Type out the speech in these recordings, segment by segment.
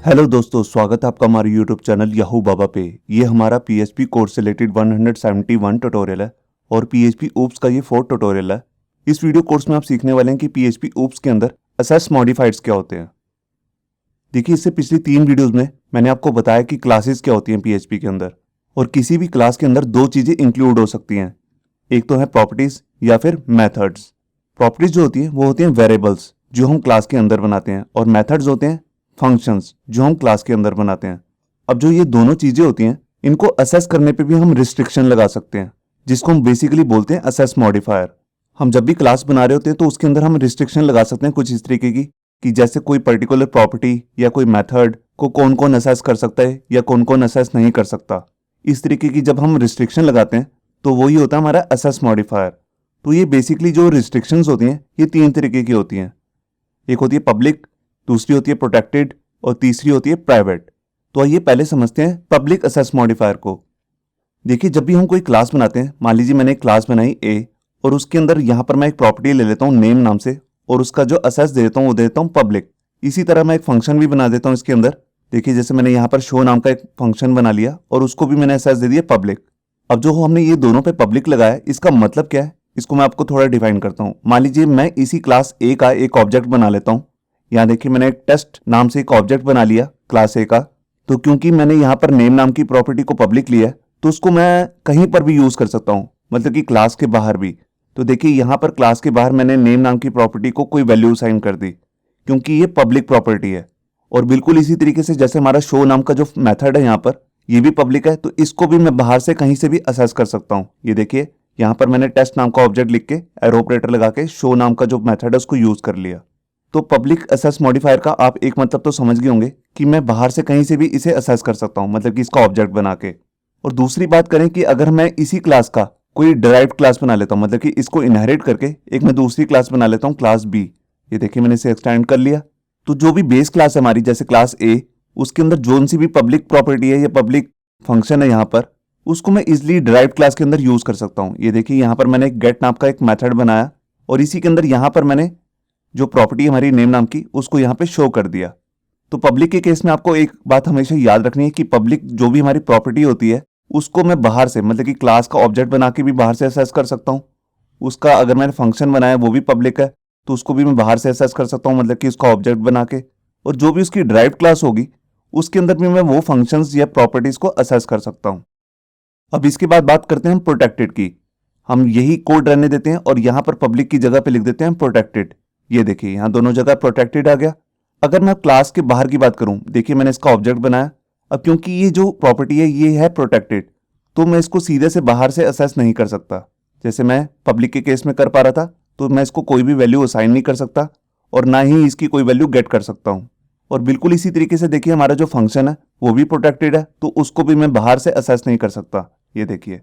Hello दोस्तों, स्वागत है आपका हमारे यूट्यूब चैनल याहू बाबा पे। ये हमारा पीएचपी कोर्स से रिलेटेड 171 ट्यूटोरियल है और पीएचपी ओप्स का ये 4th ट्यूटोरियल है। इस वीडियो कोर्स में आप सीखने वाले हैं कि पीएचपी ओप्स के अंदर असेस मॉडिफायर्स क्या होते हैं। देखिए, इससे पिछली 3 वीडियोस में मैंने आपको बताया कि क्लासेस क्या होती हैं पीएचपी के अंदर, और किसी भी क्लास के अंदर 2 चीज़ें इंक्लूड हो सकती हैं। एक तो है प्रॉपर्टीज़ या फिर मैथड्स। प्रॉपर्टीज़ जो होती हैं वो होती हैं वेरिएबल्स जो हम क्लास के अंदर बनाते हैं, और मैथड्स होते हैं फंक्शंस जो हम क्लास के अंदर बनाते हैं। अब जो ये दोनों चीजें होती हैं, इनको असेस करने पे भी हम रिस्ट्रिक्शन लगा सकते हैं, जिसको हम बेसिकली बोलते हैं असेस मॉडिफायर। हम जब भी क्लास बना रहे होते हैं तो उसके अंदर हम रिस्ट्रिक्शन लगा सकते हैं कुछ इस तरीके की कि जैसे कोई पर्टिकुलर प्रॉपर्टी या कोई मेथड को कौन कौन असेस कर सकता है या कौन कौन असेस नहीं कर सकता। इस तरीके की जब हम रिस्ट्रिक्शन लगाते हैं तो वही होता है हमारा असेस मॉडिफायर। तो ये बेसिकली जो रिस्ट्रिक्शंस होती हैं ये 3 तरीके की होती हैं। एक होती है पब्लिक, दूसरी होती है प्रोटेक्टेड और तीसरी होती है प्राइवेट। तो आइए पहले समझते हैं पब्लिक असेस मॉडिफायर को। देखिए, जब भी हम कोई क्लास बनाते हैं, मान लीजिए मैंने एक क्लास बनाई ए और उसके अंदर यहाँ पर मैं एक प्रॉपर्टी ले लेता हूँ नेम नाम से, और उसका जो असेस दे देता हूँ वो दे देता हूँ पब्लिक। इसी तरह मैं एक फंक्शन भी बना देता हूँ इसके अंदर। देखिए, जैसे मैंने यहाँ पर शो नाम का एक फंक्शन बना लिया और उसको भी मैंने असेस दे दिया पब्लिक। अब जो हमने ये दोनों पे पब्लिक लगाया, इसका मतलब क्या है, इसको मैं आपको थोड़ा डिफाइन करता हूँ। मान लीजिए मैं इसी क्लास ए का एक ऑब्जेक्ट बना लेता हूँ। यहाँ देखिए, मैंने एक टेस्ट नाम से एक ऑब्जेक्ट बना लिया क्लास ए का। तो क्योंकि मैंने यहाँ पर नेम नाम की प्रॉपर्टी को पब्लिक लिया है, तो उसको मैं कहीं पर भी यूज कर सकता हूँ, मतलब कि क्लास के बाहर भी। तो देखिए, यहाँ पर क्लास के बाहर मैंने नेम नाम की प्रॉपर्टी को कोई वैल्यू असाइन कर दी, क्योंकि ये पब्लिक प्रॉपर्टी है। और बिल्कुल इसी तरीके से जैसे हमारा शो नाम का जो मेथड है यहाँ पर, ये भी पब्लिक है, तो इसको भी मैं बाहर से कहीं से भी असेस कर सकता हूँ। ये देखिए, यहाँ पर मैंने टेस्ट नाम का ऑब्जेक्ट लिख के एरो ऑपरेटर लगा के शो नाम का जो मेथड है उसको यूज कर लिया। तो पब्लिक असेस मॉडिफायर का आप एक मतलब तो समझ गए होंगे कि मैं बाहर से कहीं से भी इसे असेस कर सकता हूं, मतलब कि इसका ऑब्जेक्ट बना के। और दूसरी बात करें कि अगर मैं इसी क्लास का कोई डिराइव्ड क्लास बना लेता हूं, मतलब कि इसको इनहेरिट करके एक मैं दूसरी क्लास बना लेता हूं क्लास बी। ये देखिए, मैंने इसे एक्सटेंड कर लिया। तो जो भी बेस क्लास है हमारी, जैसे क्लास ए, उसके अंदर जोन सी भी पब्लिक प्रॉपर्टी है या पब्लिक फंक्शन है यहाँ पर, उसको मैं इजिली डिराइव्ड क्लास के अंदर यूज कर सकता हूँ। ये देखिए, यहाँ पर मैंने एक गेट नाम का एक मेथड बनाया और इसी के अंदर यहाँ पर मैंने जो प्रॉपर्टी हमारी नेम नाम की उसको यहाँ पे शो कर दिया। तो पब्लिक के केस में आपको एक बात हमेशा याद रखनी है कि पब्लिक जो भी हमारी प्रॉपर्टी होती है उसको मैं बाहर से, मतलब कि क्लास का ऑब्जेक्ट बना के भी बाहर से असेस कर सकता हूँ। उसका अगर मैंने फंक्शन बनाया वो भी पब्लिक है, तो उसको भी मैं बाहर से असेस कर सकता हूँ, मतलब कि उसका ऑब्जेक्ट बना के। और जो भी उसकी ड्राइव्ड क्लास होगी उसके अंदर भी मैं वो फंक्शंस या प्रॉपर्टीज को असेस कर सकता हूँ। अब इसके बाद बात करते हैं हम प्रोटेक्टेड की। हम यही कोड रहने देते हैं और यहाँ पर पब्लिक की जगह पे लिख देते हैं प्रोटेक्टेड। ये देखिए, यहाँ दोनों जगह प्रोटेक्टेड आ गया। अगर मैं क्लास के बाहर की बात करूं, देखिए मैंने इसका ऑब्जेक्ट बनाया। अब क्योंकि ये जो प्रॉपर्टी है ये है प्रोटेक्टेड, तो मैं इसको सीधे से बाहर से असेस नहीं कर सकता। जैसे मैं पब्लिक के केस में कर पा रहा था, तो मैं इसको कोई भी वैल्यू असाइन नहीं कर सकता और ना ही इसकी कोई वैल्यू गेट कर सकता हूं। और बिल्कुल इसी तरीके से देखिए, हमारा जो फंक्शन है वो भी प्रोटेक्टेड है, तो उसको भी मैं बाहर से असेस नहीं कर सकता। ये देखिए,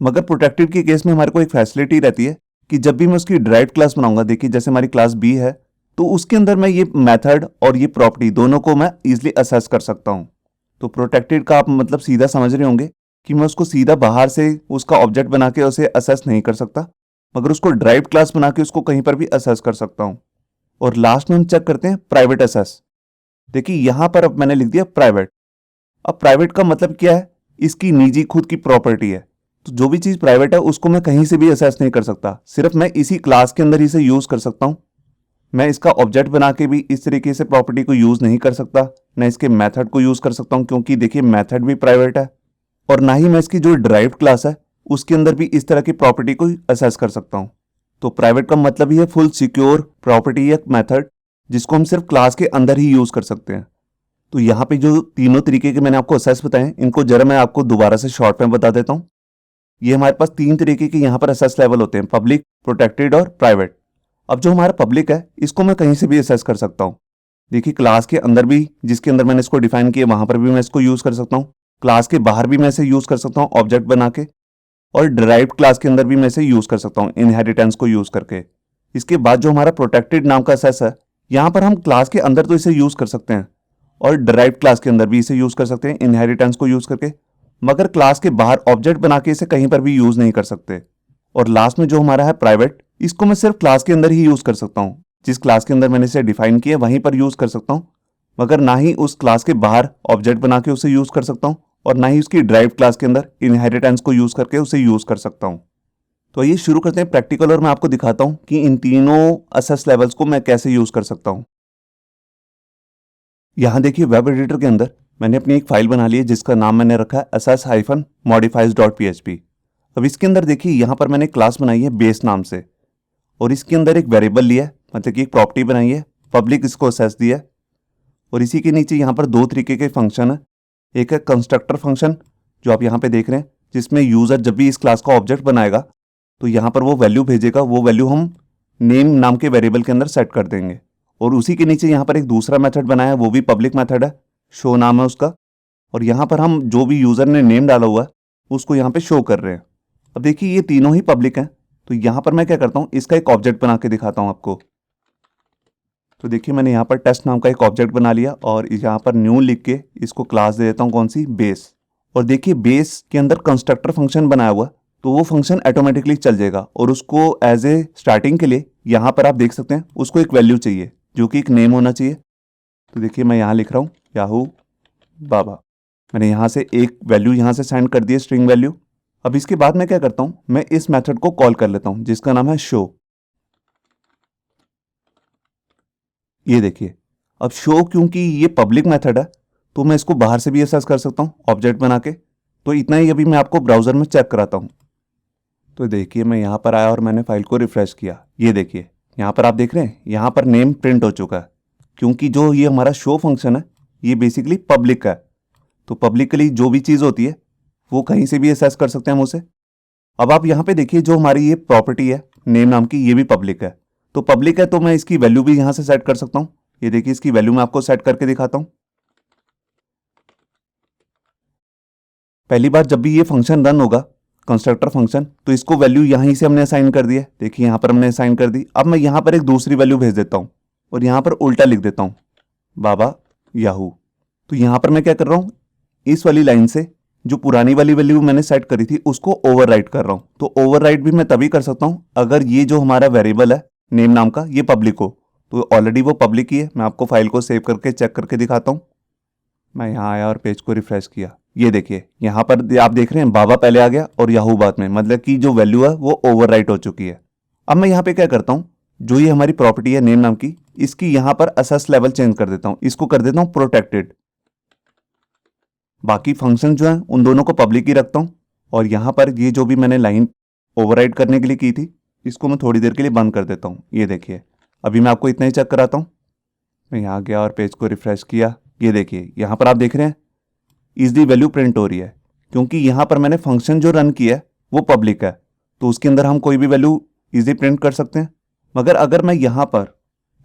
मगर प्रोटेक्टेड के केस में हमारे को एक फैसिलिटी रहती है कि जब भी मैं उसकी ड्राइव्ड क्लास बनाऊंगा, देखिए जैसे हमारी क्लास बी है, तो उसके अंदर मैं ये मेथड और ये प्रॉपर्टी दोनों को मैं इजीली असेस कर सकता हूं। तो प्रोटेक्टेड का आप मतलब सीधा समझ रहे होंगे कि मैं उसको सीधा बाहर से उसका ऑब्जेक्ट बना के उसे असेस नहीं कर सकता, मगर उसको ड्राइव्ड क्लास बना के उसको कहीं पर भी असेस कर सकता हूं। और लास्ट में हम चेक करते हैं प्राइवेट असेस। देखिए, यहां पर अब मैंने लिख दिया प्राइवेट। अब प्राइवेट का मतलब क्या है, इसकी निजी खुद की प्रॉपर्टी है। तो जो भी चीज प्राइवेट है उसको मैं कहीं से भी असेस नहीं कर सकता, सिर्फ मैं इसी क्लास के अंदर ही से यूज कर सकता हूं। मैं इसका ऑब्जेक्ट बना के भी इस तरीके से प्रॉपर्टी को यूज नहीं कर सकता, न इसके मेथड को यूज कर सकता हूं, क्योंकि देखिए मेथड भी प्राइवेट है। और ना ही मैं इसकी जो ड्राइव्ड क्लास है उसके अंदर भी इस तरह की प्रॉपर्टी को असेस कर सकता हूं। तो प्राइवेट का मतलब ही है फुल सिक्योर प्रॉपर्टी या मेथड, जिसको हम सिर्फ क्लास के अंदर ही यूज कर सकते हैं। तो यहाँ पे जो तीनों तरीके के मैंने आपको असेस बताए, इनको जरा मैं आपको दोबारा से शॉर्ट में बता देता हूँ। ये हमारे पास 3 तरीके के यहाँ पर असेस लेवल होते हैं, पब्लिक, प्रोटेक्टेड और प्राइवेट। अब जो हमारा पब्लिक है इसको मैं कहीं से भी असेस कर सकता हूँ। देखिए, क्लास के अंदर भी, जिसके अंदर मैंने इसको डिफाइन किया, वहां पर भी मैं इसको यूज कर सकता हूँ। क्लास के बाहर भी मैं इसे यूज कर सकता हूँ ऑब्जेक्ट बना के, और डिराइव्ड क्लास के अंदर भी मैं इसे यूज कर सकता हूँ इनहेरिटेंस को यूज करके। इसके बाद जो हमारा प्रोटेक्टेड नाम का असेस है, यहाँ पर हम क्लास के अंदर तो इसे यूज कर सकते हैं और डिराइव्ड क्लास के अंदर भी इसे यूज कर सकते हैं इनहेरिटेंस को यूज करके, मगर क्लास के बाहर ऑब्जेक्ट बना के इसे कहीं पर भी यूज नहीं कर सकते। और लास्ट में जो हमारा है प्राइवेट, इसको मैं सिर्फ क्लास के अंदर ही यूज कर सकता हूँ। जिस क्लास के अंदर मैंने इसे डिफाइन किया वहीं पर यूज कर सकता हूँ, मगर ना ही उस क्लास के बाहर ऑब्जेक्ट बना के उसे यूज़ कर सकता हूँ और ना ही उसकी ड्राइव क्लास के अंदर इनहेरिटेंस को यूज़ करके उसे यूज़ कर सकता हूँ। तो ये शुरू करते हैं प्रैक्टिकल और मैं आपको दिखाता हूँ कि इन तीनों असेस लेवल्स को मैं कैसे यूज़ कर सकता हूँ। यहाँ देखिए वेब एडिटर के अंदर मैंने अपनी एक फाइल बना ली है जिसका नाम मैंने रखा है assess-modifiers.php। अब इसके अंदर देखिए यहाँ पर मैंने क्लास बनाई है बेस नाम से और इसके अंदर एक वेरिएबल लिया है, मतलब कि एक प्रॉपर्टी बनाई है, पब्लिक इसको असेस दिया है और इसी के नीचे यहाँ पर दो तरीके के फंक्शन है। एक है कंस्ट्रक्टर फंक्शन जो आप यहाँ पे देख रहे हैं, जिसमें यूज़र जब भी इस क्लास का ऑब्जेक्ट बनाएगा तो यहाँ पर वो वैल्यू भेजेगा, वो वैल्यू हम नेम नाम के वेरिएबल के अंदर सेट कर देंगे। और उसी के नीचे यहाँ पर एक दूसरा मेथड बनाया है, वो भी पब्लिक मेथड है, शो नाम है उसका, और यहाँ पर हम जो भी यूज़र ने नेम डाला हुआ है उसको यहाँ पे शो कर रहे हैं। अब देखिए ये तीनों ही पब्लिक हैं, तो यहाँ पर मैं क्या करता हूँ, इसका एक ऑब्जेक्ट बना के दिखाता हूँ आपको। तो देखिए मैंने यहाँ पर टेस्ट नाम का एक ऑब्जेक्ट बना लिया और यहाँ पर न्यू लिख के इसको क्लास दे देता हूँ, कौन सी, बेस। और देखिए बेस के अंदर कंस्ट्रक्टर फंक्शन बनाया हुआ, तो वो फंक्शन ऑटोमेटिकली चल जाएगा और उसको एज ए स्टार्टिंग के लिए यहाँ पर आप देख सकते हैं उसको एक वैल्यू चाहिए जो कि एक नेम होना चाहिए। तो देखिए मैं यहाँ लिख रहा हूँ याहू बाबा, मैंने यहाँ से एक वैल्यू यहाँ से सेंड कर दी है, स्ट्रिंग वैल्यू। अब इसके बाद मैं क्या करता हूँ, मैं इस मेथड को कॉल कर लेता हूँ जिसका नाम है शो। ये देखिए अब शो, क्योंकि ये पब्लिक मेथड है तो मैं इसको बाहर से भी एक्सेस कर सकता हूँ ऑब्जेक्ट बना के। तो इतना ही अभी मैं आपको ब्राउज़र में चेक कराता हूँ। तो देखिए मैं यहाँ पर आया और मैंने फाइल को रिफ्रेश किया। ये देखिए यहाँ पर आप देख रहे हैं, यहाँ पर नेम प्रिंट हो चुका है, क्योंकि जो ये हमारा शो फंक्शन है ये बेसिकली पब्लिक है। तो पब्लिकली जो भी चीज़ होती है वो कहीं से भी एक्सेस कर सकते हैं हम उसे। अब आप यहाँ पे देखिए जो हमारी ये प्रॉपर्टी है नेम नाम की, ये भी पब्लिक है। तो पब्लिक है तो मैं इसकी वैल्यू भी यहाँ से सेट कर सकता हूँ। ये देखिए इसकी वैल्यू मैं आपको सेट करके दिखाता हूँ। पहली बार जब भी ये फंक्शन रन होगा कंस्ट्रक्टर फंक्शन, तो इसको वैल्यू यहीं से हमने असाइन कर दी है। देखिए यहाँ पर हमने असाइन कर दी। अब मैं यहाँ पर एक दूसरी वैल्यू भेज देता हूँ और यहाँ पर उल्टा लिख देता हूँ बाबा याहू। तो यहाँ पर मैं क्या कर रहा हूँ, इस वाली लाइन से जो पुरानी वाली वैल्यू मैंने सेट करी थी उसको ओवरराइट कर रहा हूँ। तो ओवरराइट भी मैं तभी कर सकता हूँ अगर ये जो हमारा वेरिएबल है नेम नाम का ये पब्लिक हो। तो ऑलरेडी वो पब्लिक ही है। मैं आपको फाइल को सेव करके चेक करके दिखाता हूँ। मैं यहाँ आया और पेज को रिफ्रेश किया। ये देखिए यहाँ पर आप देख रहे हैं बाबा पहले आ गया और याहू बाद में, मतलब कि जो वैल्यू है वो ओवरराइट हो चुकी है। अब मैं यहाँ पे क्या करता हूँ, जो ये हमारी प्रॉपर्टी है नेम नाम की, इसकी यहाँ पर असेस लेवल चेंज कर देता हूँ, इसको कर देता हूँ प्रोटेक्टेड। बाकी फंक्शन जो है उन दोनों को पब्लिक ही रखता हूँ और यहाँ पर ये जो भी मैंने लाइन ओवरराइड करने के लिए की थी इसको मैं थोड़ी देर के लिए बंद कर देता हूँ। ये देखिए अभी मैं आपको इतना ही चेक कराता हूँ। मैं यहाँ गया और पेज को रिफ्रेश किया। ये देखिए यहाँ पर आप देख रहे हैं इज दी वैल्यू प्रिंट हो रही है, क्योंकि यहाँ पर मैंने फंक्शन जो रन किया है वो पब्लिक है, तो उसके अंदर हम कोई भी वैल्यू इजी प्रिंट कर सकते हैं। मगर अगर मैं यहाँ पर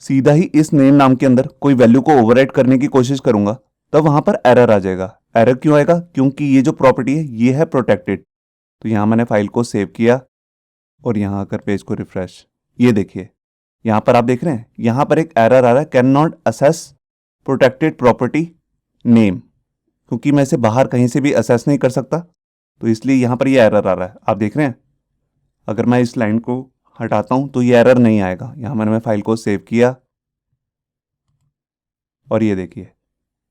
सीधा ही इस नेम नाम के अंदर कोई वैल्यू को ओवरराइट करने की कोशिश करूंगा तब वहाँ पर एरर आ जाएगा। एरर क्यों आएगा, क्योंकि ये जो प्रॉपर्टी है ये है प्रोटेक्टेड। तो यहाँ मैंने फाइल को सेव किया और यहाँ आकर पेज को रिफ्रेश। ये देखिए यहाँ पर आप देख रहे हैं यहाँ पर एक एरर आ रहा है, can not assess protected property name, क्योंकि मैं इसे बाहर कहीं से भी असेस नहीं कर सकता, तो इसलिए यहाँ पर ये एरर आ रहा है। आप देख रहे हैं अगर मैं इस लाइन को हटाता हूँ तो ये एरर नहीं आएगा। यहाँ मैंने फाइल को सेव किया और ये देखिए,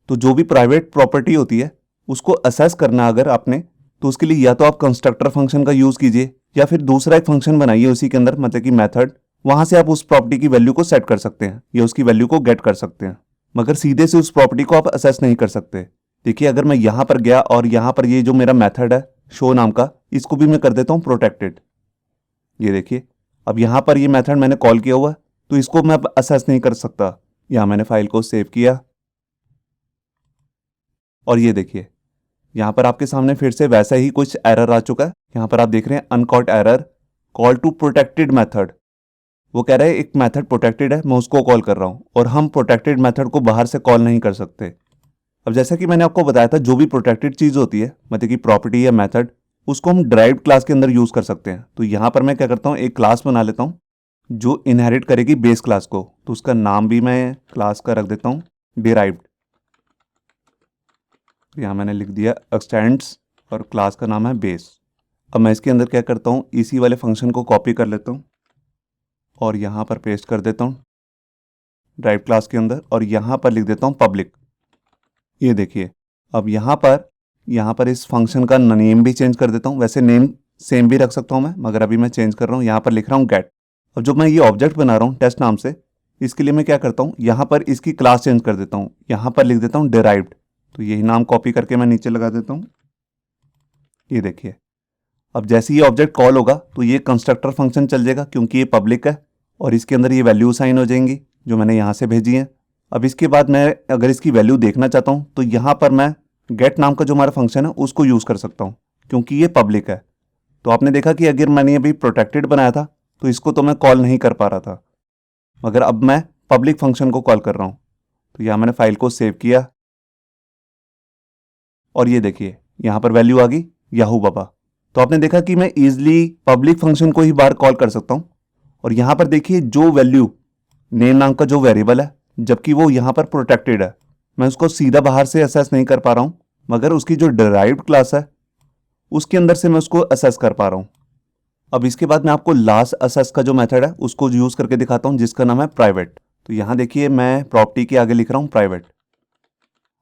तो जो भी प्राइवेट प्रॉपर्टी होती है उसको असेस करना अगर आपने, तो उसके लिए या तो आप कंस्ट्रक्टर फंक्शन का यूज़ कीजिए या फिर दूसरा एक फंक्शन बनाइए उसी के अंदर, मतलब कि मेथड, वहाँ से आप उस प्रॉपर्टी की वैल्यू को सेट कर सकते हैं या उसकी वैल्यू को गेट कर सकते हैं, मगर सीधे से उस प्रॉपर्टी को आप असेस नहीं कर सकते। देखिए अगर मैं यहाँ पर गया और यहाँ पर ये जो मेरा मेथड है शो नाम का, इसको भी मैं कर देता हूँ प्रोटेक्टेड। ये देखिए अब यहाँ पर ये मेथड मैंने कॉल किया हुआ है तो इसको मैं अब असेस नहीं कर सकता। यहाँ मैंने फाइल को सेव किया और ये देखिए यहाँ पर आपके सामने फिर से वैसा ही कुछ एरर आ चुका है। यहाँ पर आप देख रहे हैं uncaught error, call to protected method. वो कह रहा है एक मेथड प्रोटेक्टेड है, मैं उसको कॉल कर रहा हूँ और हम प्रोटेक्टेड मेथड को बाहर से कॉल नहीं कर सकते। अब जैसा कि मैंने आपको बताया था जो भी प्रोटेक्टेड चीज़ होती है, मतलब कि प्रॉपर्टी या मेथड, उसको हम ड्राइव्ड क्लास के अंदर यूज़ कर सकते हैं। तो यहाँ पर मैं क्या करता हूँ, एक क्लास बना लेता हूँ जो इनहेरिट करेगी बेस क्लास को। तो उसका नाम भी मैं क्लास का रख देता हूँ डिराइव्ड। यहाँ मैंने लिख दिया एक्सटेंड्स और क्लास का नाम है बेस। अब मैं इसके अंदर क्या करता हूँ, इसी वाले फंक्शन को कॉपी कर लेता हूँ और यहाँ पर पेस्ट कर देता हूँ। ड्राइव क्लास के अंदर और यहाँ पर लिख देता हूँ पब्लिक। ये देखिए, अब यहाँ पर इस फंक्शन का नेम भी चेंज कर देता हूँ। वैसे नेम सेम भी रख सकता हूँ मैं, मगर अभी मैं चेंज कर रहा हूँ। यहाँ पर लिख रहा हूँ गेट। अब जो मैं ये ऑब्जेक्ट बना रहा हूँ टेस्ट नाम से, इसके लिए मैं क्या करता हूँ, यहाँ पर इसकी क्लास चेंज कर देता हूँ। यहाँ पर लिख देता हूँ डिराइव्ड। तो यही नाम कॉपी करके मैं नीचे लगा देता हूँ। ये देखिए, अब जैसे ये ऑब्जेक्ट कॉल होगा तो ये कंस्ट्रक्टर फंक्शन चल जाएगा, क्योंकि ये पब्लिक है और इसके अंदर ये वैल्यू साइन हो जाएंगी जो मैंने यहाँ से भेजी है। अब इसके बाद मैं अगर इसकी वैल्यू देखना चाहता हूँ तो यहाँ पर मैं गेट नाम का जो हमारा फंक्शन है उसको यूज़ कर सकता हूँ, क्योंकि ये पब्लिक है। तो आपने देखा कि अगर मैंने अभी प्रोटेक्टेड बनाया था तो इसको तो मैं कॉल नहीं कर पा रहा था, मगर अब मैं पब्लिक फंक्शन को कॉल कर रहा हूँ। तो यहाँ मैंने फाइल को सेव किया और ये देखिए यहाँ पर वैल्यू आ गई याहू बाबा। तो आपने देखा कि मैं इजीली पब्लिक फंक्शन को ही बाहर कॉल कर सकता हूँ। और यहाँ पर देखिए जो वैल्यू नेम नाम का जो वेरिएबल है, जबकि वो यहाँ पर प्रोटेक्टेड है, मैं उसको सीधा बाहर से असेस नहीं कर पा रहा हूँ, मगर उसकी जो डिराइव्ड क्लास है उसके अंदर से मैं उसको असेस कर पा रहा हूँ। अब इसके बाद मैं आपको लास्ट असेस का जो मेथड है उसको यूज़ करके दिखाता हूँ, जिसका नाम है प्राइवेट। तो यहाँ देखिए मैं प्रॉपर्टी के आगे लिख रहा हूँ प्राइवेट।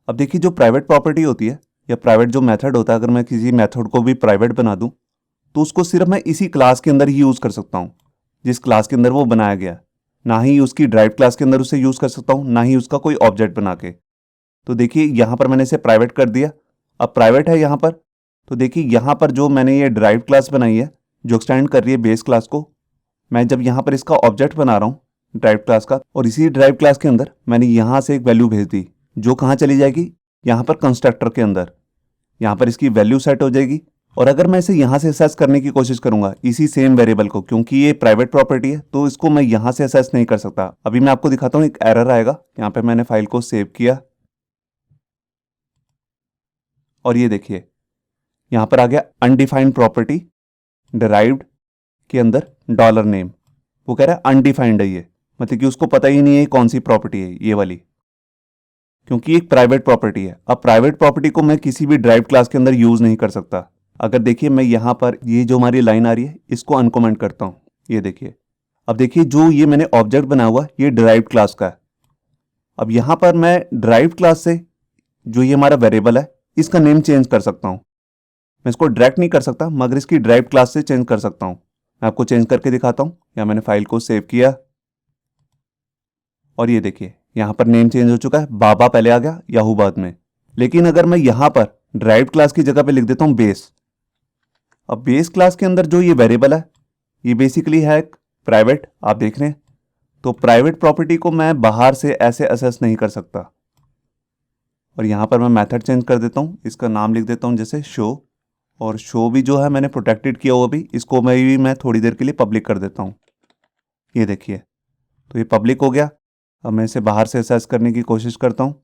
अब देखिए जो प्राइवेट प्रॉपर्टी होती है या प्राइवेट जो मेथड होता है, अगर मैं किसी मेथड को भी प्राइवेट बना दूं तो उसको सिर्फ मैं इसी क्लास के अंदर ही यूज़ कर सकता हूं जिस क्लास के अंदर वो बनाया गया है। ना ही उसकी ड्राइव क्लास के अंदर उसे यूज़ कर सकता हूं, ना ही उसका कोई ऑब्जेक्ट बना के। तो देखिए यहाँ पर मैंने इसे प्राइवेट कर दिया। अब प्राइवेट है यहाँ पर, तो देखिए यहाँ पर जो मैंने ये ड्राइव क्लास बनाई है जो एक्सटेंड कर रही है बेस क्लास को, मैं जब यहाँ पर इसका ऑब्जेक्ट बना रहा हूँ ड्राइव क्लास का, और इसी ड्राइव क्लास के अंदर मैंने यहाँ से एक वैल्यू भेज दी जो कहाँ चली जाएगी, यहाँ पर कंस्ट्रक्टर के अंदर। यहाँ पर इसकी वैल्यू सेट हो जाएगी। और अगर मैं इसे यहाँ से असेस करने की कोशिश करूंगा इसी सेम वेरिएबल को, क्योंकि ये प्राइवेट प्रॉपर्टी है तो इसको मैं यहाँ से असेस नहीं कर सकता। अभी मैं आपको दिखाता हूँ, एक एरर आएगा। यहाँ पे मैंने फाइल को सेव किया और ये देखिए यहाँ पर आ गया अनडिफाइंड प्रॉपर्टी डिराइव्ड के अंदर डॉलर नेम। वो कह रहा है अनडिफाइंड है ये, मतलब कि उसको पता ही नहीं है कौन सी प्रॉपर्टी है ये वाली, क्योंकि एक प्राइवेट प्रॉपर्टी है। अब प्राइवेट प्रॉपर्टी को मैं किसी भी ड्राइव क्लास के अंदर यूज नहीं कर सकता। अगर देखिए मैं यहाँ पर ये जो हमारी लाइन आ रही है इसको अनकमेंट करता हूँ। ये देखिए, अब देखिए जो ये मैंने ऑब्जेक्ट बनाया हुआ ये ड्राइव क्लास का है। अब यहाँ पर मैं ड्राइव क्लास से जो ये हमारा वेरिएबल है इसका नेम चेंज कर सकता हूँ। मैं इसको डायरेक्ट नहीं कर सकता, मगर इसकी ड्राइव क्लास से चेंज कर सकता हूँ। मैं आपको चेंज करके दिखाता हूँ। यहाँ मैंने फाइल को सेव किया और ये देखिए यहाँ पर नेम चेंज हो चुका है। बाबा पहले आ गया, याहू बाद में। लेकिन अगर मैं यहाँ पर ड्राइव क्लास की जगह पे लिख देता हूँ बेस। अब बेस क्लास के अंदर जो ये वेरिएबल है ये बेसिकली है एक प्राइवेट, आप देख रहे हैं। तो प्राइवेट प्रॉपर्टी को मैं बाहर से ऐसे असेस नहीं कर सकता। और यहाँ पर मैं मेथड चेंज कर देता हूँ, इसका नाम लिख देता हूँ जैसे शो। और शो भी जो है मैंने प्रोटेक्टेड किया हुआ भी, इसको मैं थोड़ी देर के लिए पब्लिक कर देता हूँ। ये देखिए तो ये पब्लिक हो गया। अब मैं इसे बाहर से असेस करने की कोशिश करता हूँ।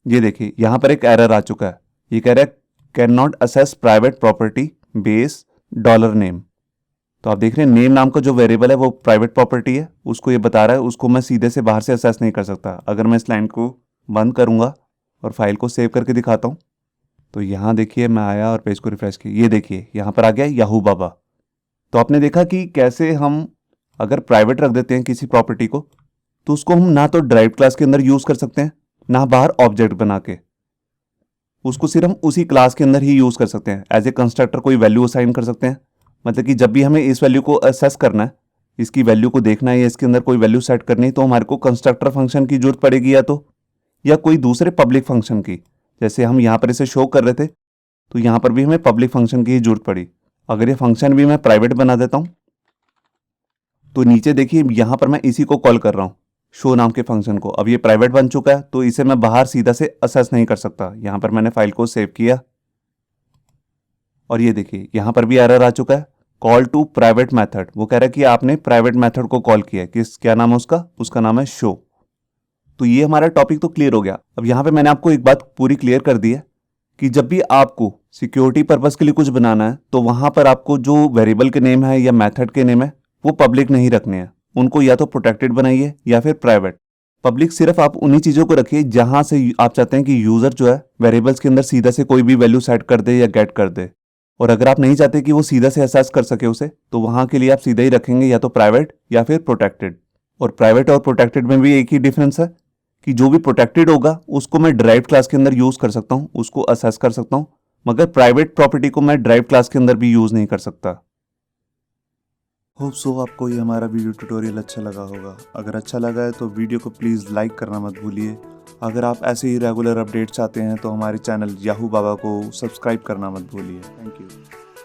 ये देखिए यहाँ पर एक एरर आ चुका है। ये कह रहा है can not assess private property base dollar name. तो आप देख रहे हैं नेम नाम का जो वेरिएबल है वो प्राइवेट प्रॉपर्टी है, उसको ये बता रहा है, उसको मैं सीधे से बाहर से असेस नहीं कर सकता। अगर मैं इस लाइन को बंद करूँगा और फाइल को सेव करके दिखाता हूँ तो यहाँ देखिए मैं आया और पेज को रिफ्रेश किया। ये देखिए यहाँ पर आ गया याहू बाबा। तो आपने देखा कि कैसे हम अगर प्राइवेट रख देते हैं किसी प्रॉपर्टी को तो उसको हम ना तो ड्राइव क्लास के अंदर यूज़ कर सकते हैं, ना बाहर ऑब्जेक्ट बना के। उसको सिर्फ हम उसी क्लास के अंदर ही यूज़ कर सकते हैं। एज ए कंस्ट्रक्टर कोई वैल्यू असाइन कर सकते हैं, मतलब कि जब भी हमें इस वैल्यू को असेस करना है, इसकी वैल्यू को देखना है या इसके अंदर कोई वैल्यू सेट करनी है, तो हमारे को कंस्ट्रक्टर फंक्शन की जरूरत पड़ेगी या कोई दूसरे पब्लिक फंक्शन की। जैसे हम यहाँ पर इसे शो कर रहे थे तो यहाँ पर भी हमें पब्लिक फंक्शन की ही जरूरत पड़ी। अगर ये फंक्शन भी मैं प्राइवेट बना देता हूँ तो नीचे देखिए यहाँ पर मैं इसी को कॉल कर रहा हूँ शो नाम के फंक्शन को। अब ये प्राइवेट बन चुका है तो इसे मैं बाहर सीधा से असेस नहीं कर सकता। यहाँ पर मैंने फाइल को सेव किया और ये देखिए यहाँ पर भी एरर आ चुका है, कॉल टू प्राइवेट मेथड। वो कह रहा है कि आपने प्राइवेट मेथड को कॉल किया है। क्या नाम है उसका नाम है शो। तो ये हमारा टॉपिक तो क्लियर हो गया। अब यहाँ पे मैंने आपको एक बात पूरी क्लियर कर दी है कि जब भी आपको सिक्योरिटी पर्पस के लिए कुछ बनाना है तो वहां पर आपको जो वेरिएबल के नेम है या मेथड के नेम है वो पब्लिक नहीं रखने हैं। उनको या तो प्रोटेक्टेड बनाइए या फिर प्राइवेट। पब्लिक सिर्फ आप उन्हीं चीज़ों को रखिए जहां से आप चाहते हैं कि यूज़र जो है वेरिएबल्स के अंदर सीधा से कोई भी वैल्यू सेट कर दे या गेट कर दे। और अगर आप नहीं चाहते कि वो सीधा से असेस कर सके उसे, तो वहां के लिए आप सीधा ही रखेंगे या तो प्राइवेट या फिर प्रोटेक्टेड। और प्राइवेट और प्रोटेक्टेड में भी एक ही डिफरेंस है कि जो भी प्रोटेक्टेड होगा उसको मैं ड्राइव क्लास के अंदर यूज़ कर सकता हूँ, उसको असेस कर सकता हूँ, मगर प्राइवेट प्रॉपर्टी को मैं ड्राइव क्लास के अंदर भी यूज़ नहीं कर सकता। होप सो आपको ये हमारा वीडियो ट्यूटोरियल अच्छा लगा होगा। अगर अच्छा लगा है तो वीडियो को प्लीज़ लाइक करना मत भूलिए। अगर आप ऐसे ही रेगुलर अपडेट चाहते हैं तो हमारे चैनल याहू बाबा को सब्सक्राइब करना मत भूलिए। Thank you.